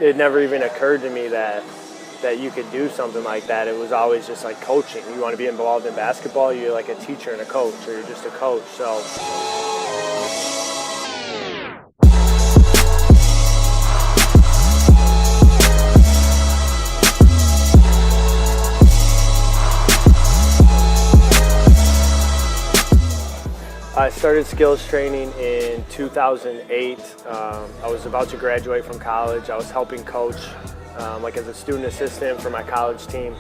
it never even occurred to me that you could do something like that. It was always just like coaching. You want to be involved in basketball, you're like a teacher and a coach, or you're just a coach. So I started skills training in 2008. I was about to graduate from college. I was helping coach like as a student assistant for my college team,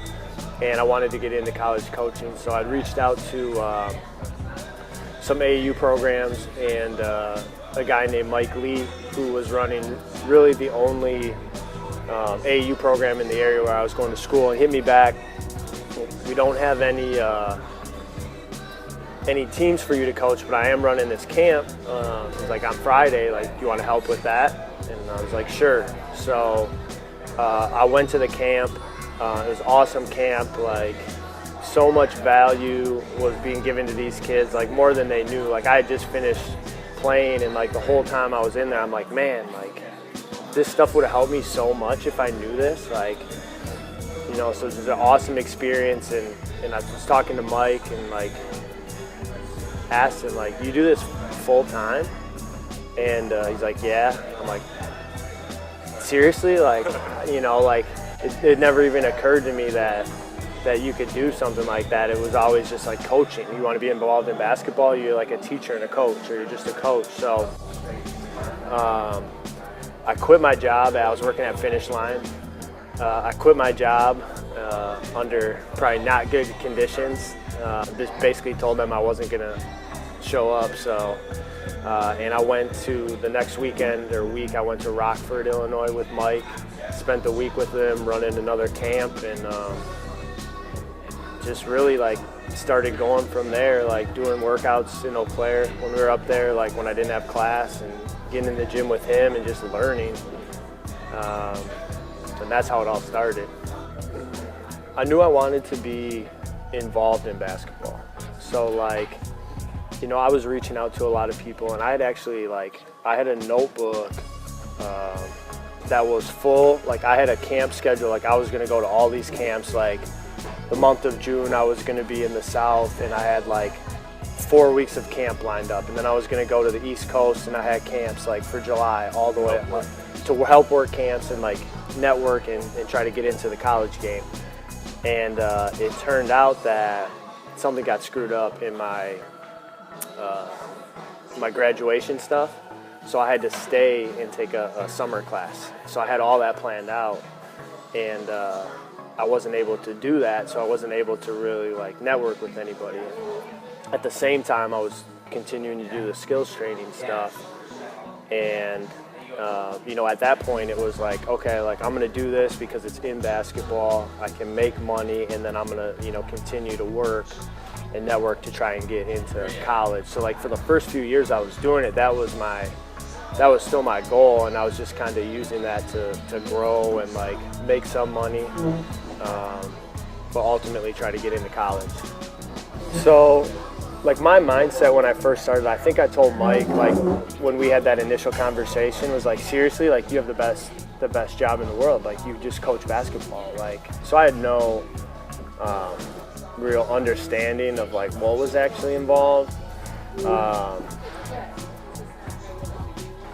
and I wanted to get into college coaching. So I reached out to some AAU programs, and a guy named Mike Lee, who was running really the only AAU program in the area where I was going to school, and hit me back. We don't have any teams for you to coach, but I am running this camp. He's like, on Friday, like, do you want to help with that? And I was like, sure. So I went to the camp. It was an awesome camp. Like, so much value was being given to these kids, like more than they knew. Like, I had just finished playing, and like the whole time I was in there, I'm like, man, like this stuff would have helped me so much if I knew this. Like, you know, so it was an awesome experience. And I was talking to Mike and like asked him, like, you do this full time? And he's like, yeah. I'm like, seriously? Like, you know, like it never even occurred to me that you could do something like that. It was always just like coaching. You want to be involved in basketball, you're like a teacher and a coach, or you're just a coach. So I quit my job. I was working at Finish Line. I quit my job under probably not good conditions. Just basically told them I wasn't gonna show up. So, and I went to the next weekend or week. I went to Rockford, Illinois, with Mike. Spent the week with him, running another camp, and just really like started going from there. Like doing workouts in Eau Claire when we were up there, like when I didn't have class, and getting in the gym with him and just learning. And that's how it all started. I knew I wanted to be involved in basketball. So like, you know, I was reaching out to a lot of people, and I had actually I had a notebook that was full. Like I had a camp schedule. Like I was gonna go to all these camps. Like the month of June, I was gonna be in the South, and I had like 4 weeks of camp lined up. And then I was gonna go to the East Coast, and I had camps like for July all the way up to help work camps and like network and try to get into the college game. And it turned out that something got screwed up in my my graduation stuff. So I had to stay and take a summer class. So I had all that planned out, and I wasn't able to do that. So I wasn't able to really like network with anybody. At the same time, I was continuing to do the skills training stuff. And you know, at that point it was like, okay, like I'm gonna do this because it's in basketball, I can make money, and then I'm gonna, you know, continue to work and network to try and get into college. So like for the first few years I was doing it, that was still my goal, and I was just kind of using that to grow and like make some money, but ultimately try to get into college. So like my mindset when I first started, I think I told Mike, like when we had that initial conversation, was like, seriously, like you have the best job in the world. Like you just coach basketball. Like, so I had no real understanding of like what was actually involved.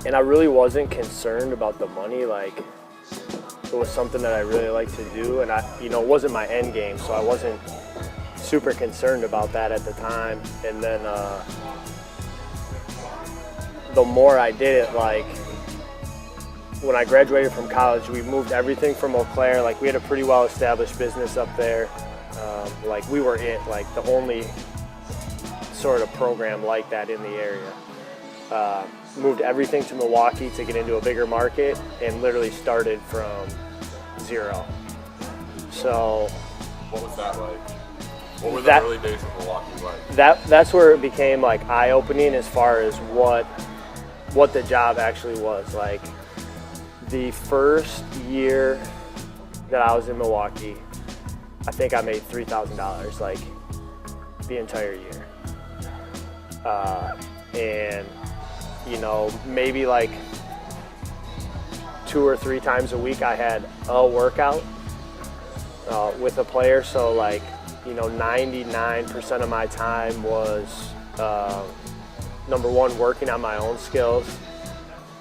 And I really wasn't concerned about the money. Like it was something that I really liked to do, and it wasn't my end game, so I wasn't super concerned about that at the time. And then the more I did it, like when I graduated from college, we moved everything from Eau Claire. Like we had a pretty well established business up there. Like we were like the only sort of program like that in the area. Moved everything to Milwaukee to get into a bigger market, and literally started from zero. So what was that like? What were the early days of Milwaukee like? That's where it became like eye-opening as far as what the job actually was. Like the first year that I was in Milwaukee, I think I made $3,000 like the entire year. And maybe like 2 or 3 times a week I had a workout with a player. So like, 99% of my time was number one, working on my own skills,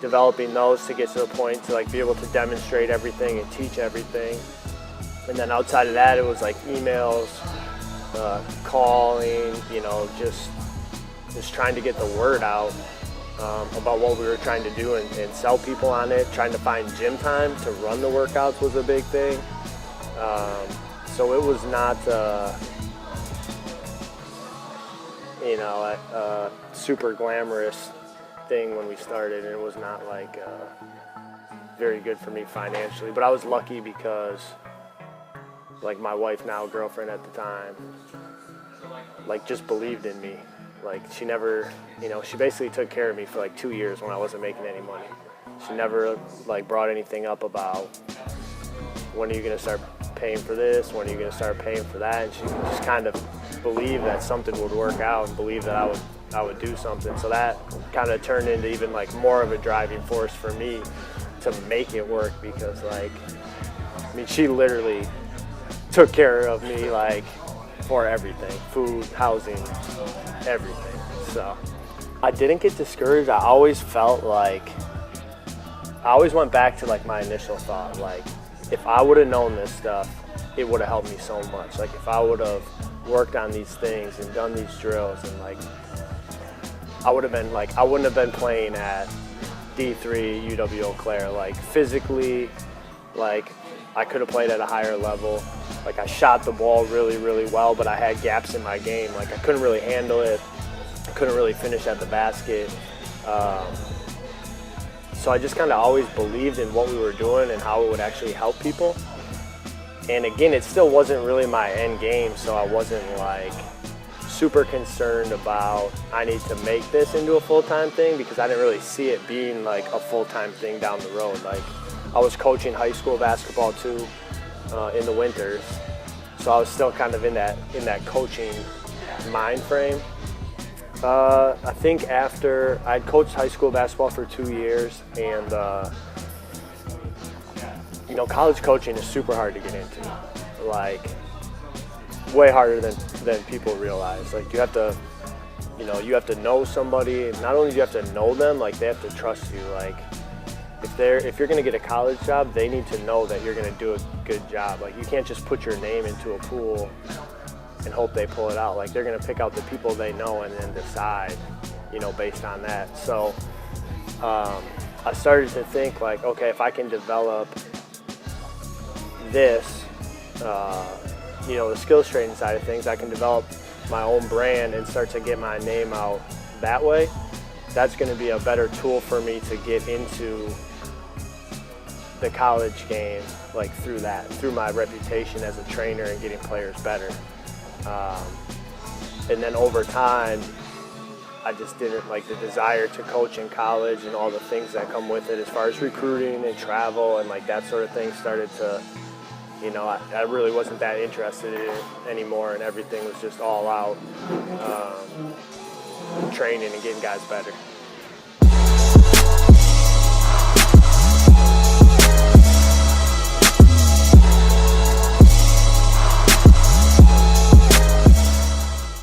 developing those to get to the point to like be able to demonstrate everything and teach everything. And then outside of that, it was like emails, calling, just trying to get the word out about what we were trying to do and sell people on it. Trying to find gym time to run the workouts was a big thing. So it was not, a super glamorous thing when we started, and it was not like very good for me financially. But I was lucky because like my wife, now girlfriend at the time, like just believed in me. Like she never, she basically took care of me for like 2 years when I wasn't making any money. She never like brought anything up about when are you going to start paying for this, when are you going to start paying for that, and she just kind of believed that something would work out and believed that I would do something. So that kind of turned into even like more of a driving force for me to make it work, because she literally took care of me like for everything, food, housing, everything. So I didn't get discouraged. I always felt like, I always went back to like my initial thought, like if I would have known this stuff, it would have helped me so much. Like if I would have worked on these things and done these drills, and like I wouldn't have been playing at D3 UW Eau Claire. Like physically, like I could have played at a higher level. Like I shot the ball really, really well, but I had gaps in my game. Like I couldn't really handle it. I couldn't really finish at the basket. So I just kind of always believed in what we were doing and how it would actually help people. And again, it still wasn't really my end game, so I wasn't like super concerned about I need to make this into a full-time thing, because I didn't really see it being like a full-time thing down the road. Like I was coaching high school basketball too in the winters, so I was still kind of in that coaching mind frame. I think after I'd coached high school basketball for 2 years, and college coaching is super hard to get into, like way harder than people realize. Like you have to know somebody. Not only do you have to know them, like they have to trust you. Like if you're gonna get a college job, they need to know that you're gonna do a good job. Like you can't just put your name into a pool and hope they pull it out. Like they're gonna pick out the people they know and then decide, based on that. So I started to think like, okay, if I can develop this, the skills training side of things, I can develop my own brand and start to get my name out that way. That's going to be a better tool for me to get into the college game, like through my reputation as a trainer and getting players better. And then over time, I just didn't like the desire to coach in college and all the things that come with it as far as recruiting and travel and like that sort of thing started to, I really wasn't that interested in it anymore, and everything was just all out training and getting guys better.